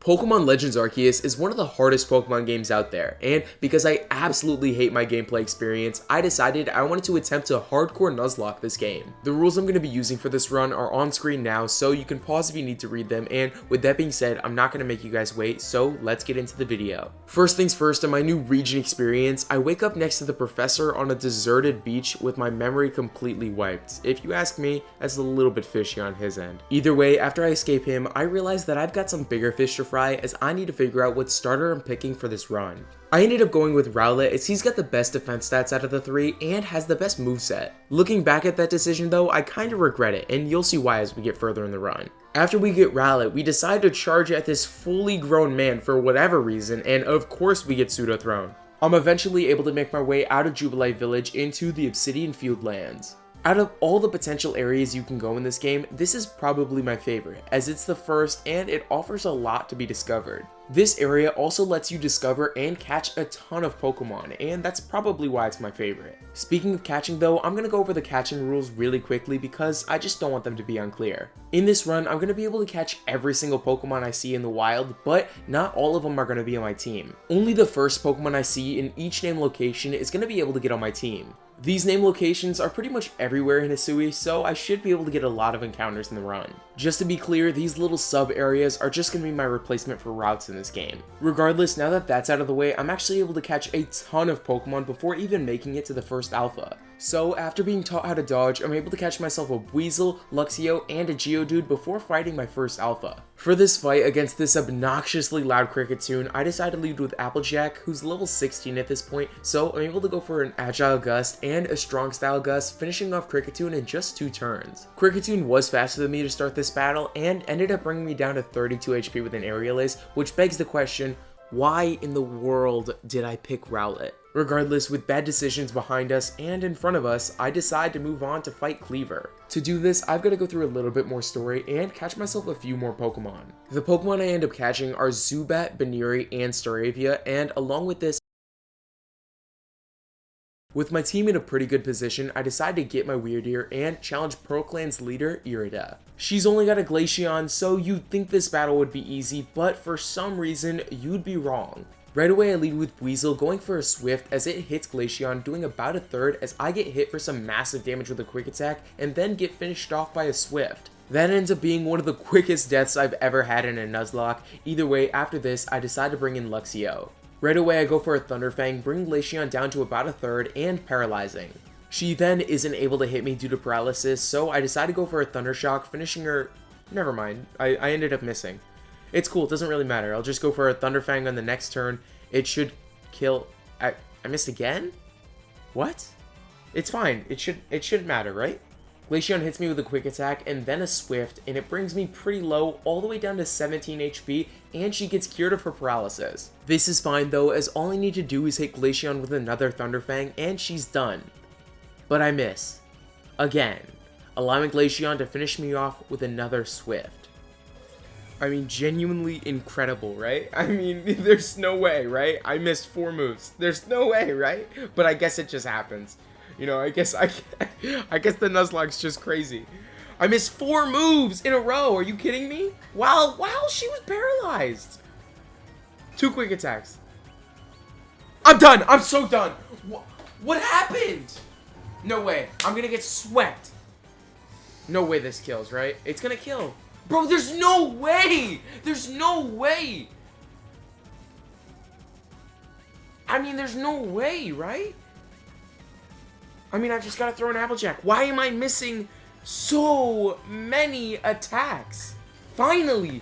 Pokémon Legends Arceus is one of the hardest Pokemon games out there, and because I absolutely hate my gameplay experience, I decided I wanted to attempt to hardcore Nuzlocke this game. The rules I'm going to be using for this run are on screen now, so you can pause if you need to read them, and with that being said, I'm not going to make you guys wait, so let's get into the video. First things first, in my new region experience, I wake up next to the professor on a deserted beach with my memory completely wiped. If you ask me, that's a little bit fishy on his end. Either way, after I escape him, I realize that I've got some bigger fish to fry as I need to figure out what starter I'm picking for this run. I ended up going with Rowlet as he's got the best defense stats out of the three and has the best moveset. Looking back at that decision though, I kinda regret it, and you'll see why as we get further in the run. After we get Rowlet, we decide to charge at this fully grown man for whatever reason, and of course we get pseudo thrown. I'm eventually able to make my way out of Jubilee Village into the Obsidian Field lands. Out of all the potential areas you can go in this game, this is probably my favorite, as it's the first and it offers a lot to be discovered. This area also lets you discover and catch a ton of Pokemon, and that's probably why it's my favorite. Speaking of catching though, I'm going to go over the catching rules really quickly because I just don't want them to be unclear. In this run, I'm going to be able to catch every single Pokemon I see in the wild, but not all of them are going to be on my team. Only the first Pokemon I see in each named location is going to be able to get on my team. These named locations are pretty much everywhere in Hisui, so I should be able to get a lot of encounters in the run. Just to be clear, these little sub areas are just going to be my replacement for routes in this game. Regardless, now that that's out of the way, I'm actually able to catch a ton of Pokemon before even making it to the first alpha. So after being taught how to dodge, I'm able to catch myself a Weasel, Luxio, and a Geodude before fighting my first alpha. For this fight against this obnoxiously loud Kricketune, I decided to lead with Applejack, who's level 16 at this point, so I'm able to go for an Agile Gust and a Strong Style Gust, finishing off Kricketune in just 2 turns. Kricketune was faster than me to start this battle, and ended up bringing me down to 32 HP with an Aerial Ace, which begs the question, why in the world did I pick Rowlet? Regardless, with bad decisions behind us and in front of us, I decide to move on to fight Cleaver. To do this, I've got to go through a little bit more story and catch myself a few more Pokemon. The Pokemon I end up catching are Zubat, Baneri, and Staravia, and along with this, with my team in a pretty good position, I decided to get my Weird Ear and challenge Pearl Clan's leader, Irida. She's only got a Glaceon, so you'd think this battle would be easy, but for some reason, you'd be wrong. Right away I lead with Weasel, going for a Swift as it hits Glaceon, doing about a third as I get hit for some massive damage with a Quick Attack, and then get finished off by a Swift. That ends up being one of the quickest deaths I've ever had in a Nuzlocke. Either way, after this, I decide to bring in Luxio. Right away I go for a Thunderfang, bringing Glaceon down to about a third, and paralyzing. She then isn't able to hit me due to paralysis, so I decide to go for a Thundershock, finishing her... Never mind, I ended up missing. It's cool, it doesn't really matter. I'll just go for a Thunderfang on the next turn. It should kill... I missed again? What? It's fine. It shouldn't matter, right? Glaceon hits me with a Quick Attack and then a Swift, and it brings me pretty low, all the way down to 17 HP, and she gets cured of her paralysis. This is fine though, as all I need to do is hit Glaceon with another Thunderfang, and she's done. But I miss. Again. Allowing Glaceon to finish me off with another Swift. I mean, genuinely incredible, right? I mean, there's no way, right? I missed 4 moves. There's no way, right? But I guess it just happens. You know, I guess the Nuzlocke's just crazy. I missed 4 moves in a row. Are you kidding me? Wow, she was paralyzed. 2 Quick Attacks. I'm done. I'm so done. What happened? No way. I'm gonna get swept. No way this kills, right? It's gonna kill. Bro, there's no way! There's no way! I mean, there's no way, right? I mean, I just gotta throw an Applejack. Why am I missing so many attacks? Finally!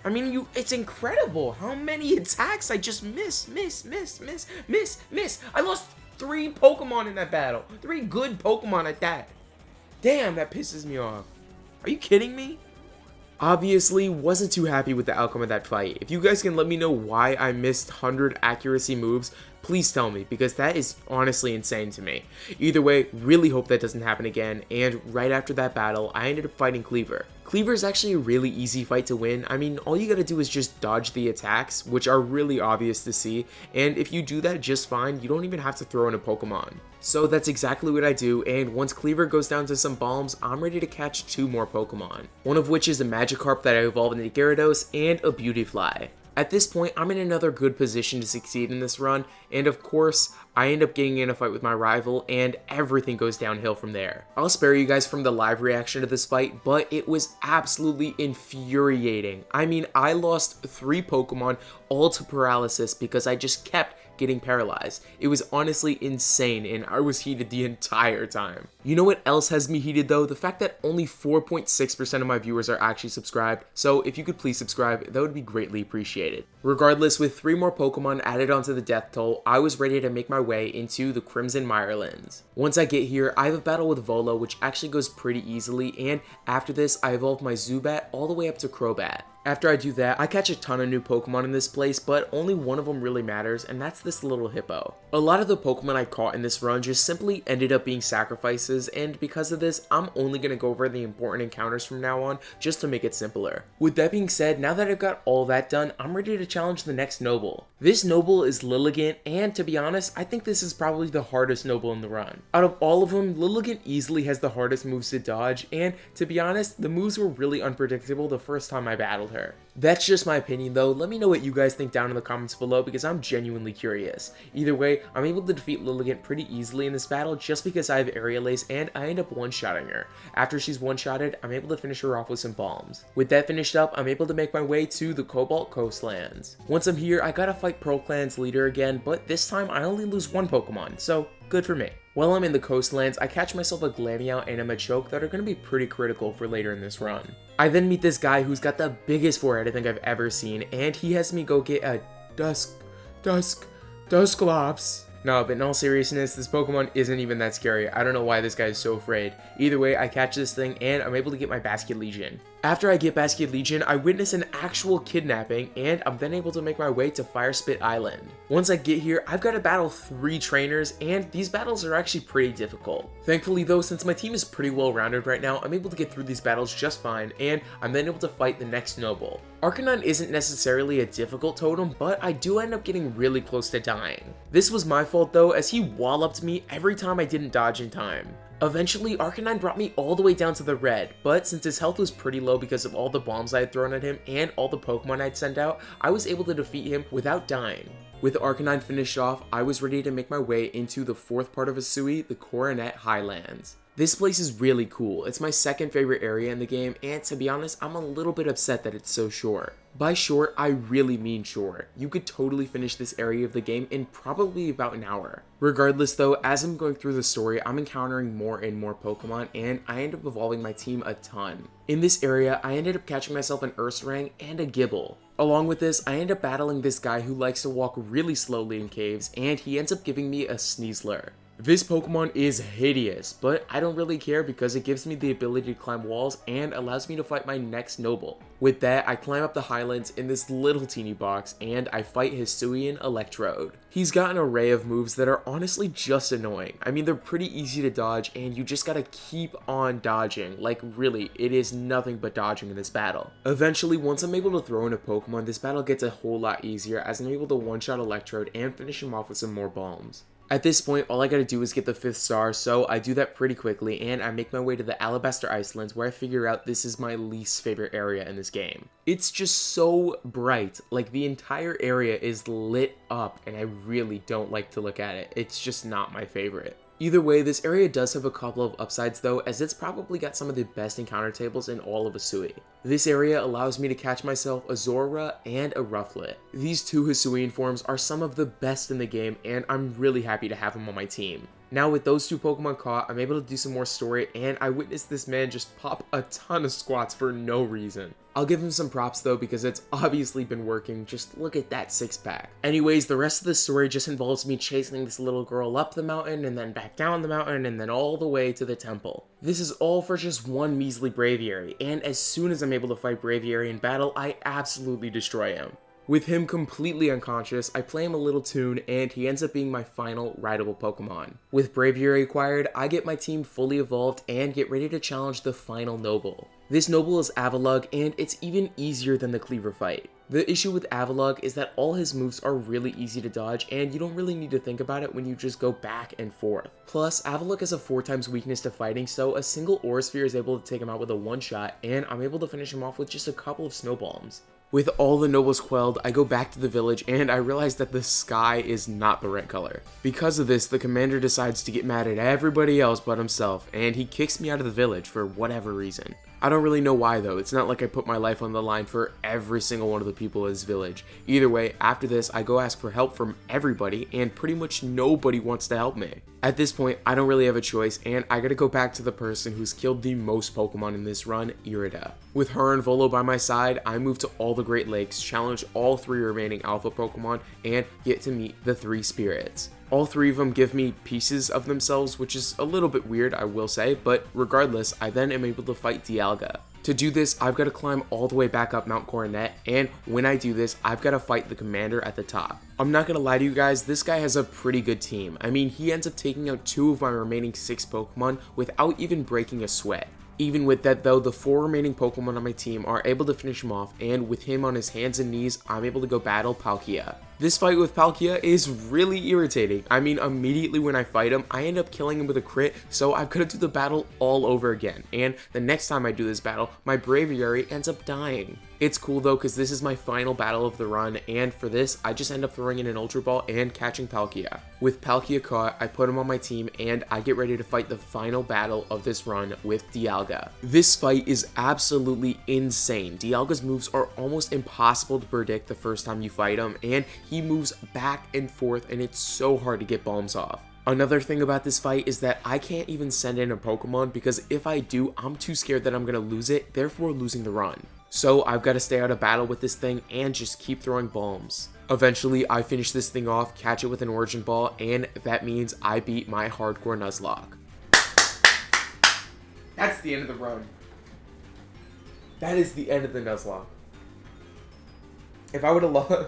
I mean, it's incredible how many attacks I just miss. I lost 3 Pokemon in that battle. 3 good Pokemon at that. Damn, that pisses me off. Are you kidding me? Obviously, wasn't too happy with the outcome of that fight. If you guys can let me know why I missed 100 accuracy moves, Please tell me, because that is honestly insane to me. Either way, really hope that doesn't happen again, and right after that battle, I ended up fighting Cleaver. Cleaver is actually a really easy fight to win. I mean, all you gotta do is just dodge the attacks, which are really obvious to see, and if you do that just fine, you don't even have to throw in a Pokemon. So that's exactly what I do, and once Cleaver goes down to some bombs, I'm ready to catch 2 more Pokemon. One of which is a Magikarp that I evolved into Gyarados, and a Beautifly. At this point, I'm in another good position to succeed in this run, and of course, I end up getting in a fight with my rival, and everything goes downhill from there. I'll spare you guys from the live reaction to this fight, but it was absolutely infuriating. I mean, I lost 3 Pokemon all to paralysis because I just kept getting paralyzed. It was honestly insane, and I was heated the entire time. You know what else has me heated though? The fact that only 4.6% of my viewers are actually subscribed, so if you could please subscribe, that would be greatly appreciated. Regardless, with 3 more Pokemon added onto the death toll, I was ready to make my way into the Crimson Mirelands. Once I get here, I have a battle with Volo, which actually goes pretty easily, and after this, I evolve my Zubat all the way up to Crobat. After I do that, I catch a ton of new Pokemon in this place, but only one of them really matters, and that's this little hippo. A lot of the Pokemon I caught in this run just simply ended up being sacrifices, and because of this, I'm only going to go over the important encounters from now on, just to make it simpler. With that being said, now that I've got all that done, I'm ready to challenge the next Nobel. This Nobel is Lilligant, and to be honest, I think this is probably the hardest Nobel in the run. Out of all of them, Lilligant easily has the hardest moves to dodge, and to be honest, the moves were really unpredictable the first time I battled her. That's just my opinion though. Let me know what you guys think down in the comments below because I'm genuinely curious. Either way, I'm able to defeat Lilligant pretty easily in this battle just because I have Aerial Ace and I end up one-shotting her. After she's one-shotted, I'm able to finish her off with some bombs. With that finished up, I'm able to make my way to the Cobalt Coastlands. Once I'm here, I gotta fight Pearl Clan's leader again, but this time I only lose 1 Pokemon, so good for me. While I'm in the Coastlands, I catch myself a Glameow and a Machoke that are going to be pretty critical for later in this run. I then meet this guy who's got the biggest forehead I think I've ever seen, and he has me go get a Dusclops. No, but in all seriousness, this Pokemon isn't even that scary. I don't know why this guy is so afraid. Either way, I catch this thing and I'm able to get my Basket Legion. After I get Basket Legion, I witness an actual kidnapping and I'm then able to make my way to Fire Spit Island. Once I get here, I've got to battle 3 trainers and these battles are actually pretty difficult. Thankfully though, since my team is pretty well rounded right now, I'm able to get through these battles just fine and I'm then able to fight the next Nobel. Arcanine isn't necessarily a difficult totem, but I do end up getting really close to dying. This was my fault though, as he walloped me every time I didn't dodge in time. Eventually, Arcanine brought me all the way down to the red, but since his health was pretty low because of all the bombs I had thrown at him and all the Pokemon I'd sent out, I was able to defeat him without dying. With Arcanine finished off, I was ready to make my way into the 4th part of Hisui, the Coronet Highlands. This place is really cool. It's my 2nd favorite area in the game, and to be honest, I'm a little bit upset that it's so short. By short, I really mean short. You could totally finish this area of the game in probably about an hour. Regardless though, as I'm going through the story, I'm encountering more and more Pokemon, and I end up evolving my team a ton. In this area, I ended up catching myself an Ursaring and a Gible. Along with this, I end up battling this guy who likes to walk really slowly in caves, and he ends up giving me a Sneasler. This Pokemon is hideous, but I don't really care because it gives me the ability to climb walls and allows me to fight my next Nobel. With that, I climb up the highlands in this little teeny box and I fight Hisuian Electrode. He's got an array of moves that are honestly just annoying. I mean, they're pretty easy to dodge and you just gotta keep on dodging. Like really, it is nothing but dodging in this battle. Eventually, once I'm able to throw in a Pokemon, this battle gets a whole lot easier as I'm able to one-shot Electrode and finish him off with some more bombs. At this point, all I gotta do is get the 5th star, so I do that pretty quickly, and I make my way to the Alabaster Icelands, where I figure out this is my least favorite area in this game. It's just so bright, like the entire area is lit up, and I really don't like to look at it. It's just not my favorite. Either way, this area does have a couple of upsides though, as it's probably got some of the best encounter tables in all of Hisui. This area allows me to catch myself a Zorora and a Rufflet. These 2 Hisuian forms are some of the best in the game, and I'm really happy to have them on my team. Now with those 2 Pokemon caught, I'm able to do some more story, and I witnessed this man just pop a ton of squats for no reason. I'll give him some props though, because it's obviously been working. Just look at that 6-pack. Anyways, the rest of the story just involves me chasing this little girl up the mountain, and then back down the mountain, and then all the way to the temple. This is all for just 1 measly Braviary, and as soon as I'm able to fight Braviary in battle, I absolutely destroy him. With him completely unconscious, I play him a little tune and he ends up being my final rideable Pokemon. With Braviary acquired, I get my team fully evolved and get ready to challenge the final Nobel. This Nobel is Avalugg and it's even easier than the Cleaver fight. The issue with Avalugg is that all his moves are really easy to dodge and you don't really need to think about it when you just go back and forth. Plus, Avalugg has a 4x weakness to fighting, so a single Aura Sphere is able to take him out with a one-shot and I'm able to finish him off with just a couple of Snow Bombs. With all the Nobels quelled, I go back to the village and I realize that the sky is not the right color. Because of this, the commander decides to get mad at everybody else but himself, and he kicks me out of the village for whatever reason. I don't really know why though, it's not like I put my life on the line for every single one of the people in this village. Either way, after this, I go ask for help from everybody and pretty much nobody wants to help me. At this point, I don't really have a choice and I gotta go back to the person who's killed the most Pokemon in this run, Irida. With her and Volo by my side, I move to all the Great Lakes, challenge all 3 remaining Alpha Pokemon, and get to meet the 3 spirits. All 3 of them give me pieces of themselves, which is a little bit weird, I will say, but regardless, I then am able to fight Dialga. To do this, I've got to climb all the way back up Mount Coronet, and when I do this, I've got to fight the commander at the top. I'm not going to lie to you guys, this guy has a pretty good team. I mean, he ends up taking out 2 of my remaining 6 Pokemon without even breaking a sweat. Even with that though, the 4 remaining Pokemon on my team are able to finish him off, and with him on his hands and knees, I'm able to go battle Palkia. This fight with Palkia is really irritating. I mean, immediately when I fight him, I end up killing him with a crit, so I've got to do the battle all over again. And the next time I do this battle, my Braviary ends up dying. It's cool though, because this is my final battle of the run, and for this, I just end up throwing in an Ultra Ball and catching Palkia. With Palkia caught, I put him on my team, and I get ready to fight the final battle of this run with Dialga. This fight is absolutely insane. Dialga's moves are almost impossible to predict the first time you fight him, and he moves back and forth, and it's so hard to get bombs off. Another thing about this fight is that I can't even send in a Pokemon because if I do, I'm too scared that I'm going to lose it, therefore losing the run. So I've got to stay out of battle with this thing and just keep throwing bombs. Eventually, I finish this thing off, catch it with an Origin Ball, and that means I beat my hardcore Nuzlocke. That's the end of the run. That is the end of the Nuzlocke. If I would have lost...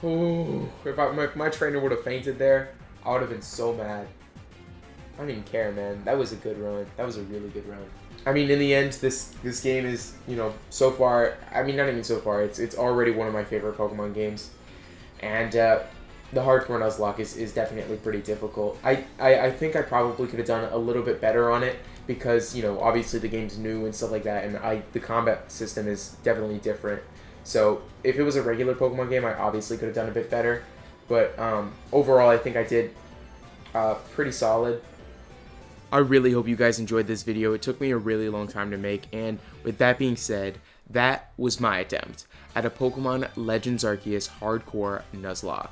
if my trainer would have fainted there, I would have been so mad. I don't even care, man. That was a good run. That was a really good run. I mean, in the end, this game is, you know, so far, I mean, not even so far, it's already one of my favorite Pokemon games. And the hardcore Nuzlocke is definitely pretty difficult. I think I probably could have done a little bit better on it because, you know, obviously the game's new and stuff like that, and the combat system is definitely different. So if it was a regular Pokemon game, I obviously could have done a bit better. But overall, I think I did pretty solid. I really hope you guys enjoyed this video. It took me a really long time to make, and with that being said, that was my attempt at a Pokemon Legends Arceus hardcore Nuzlocke.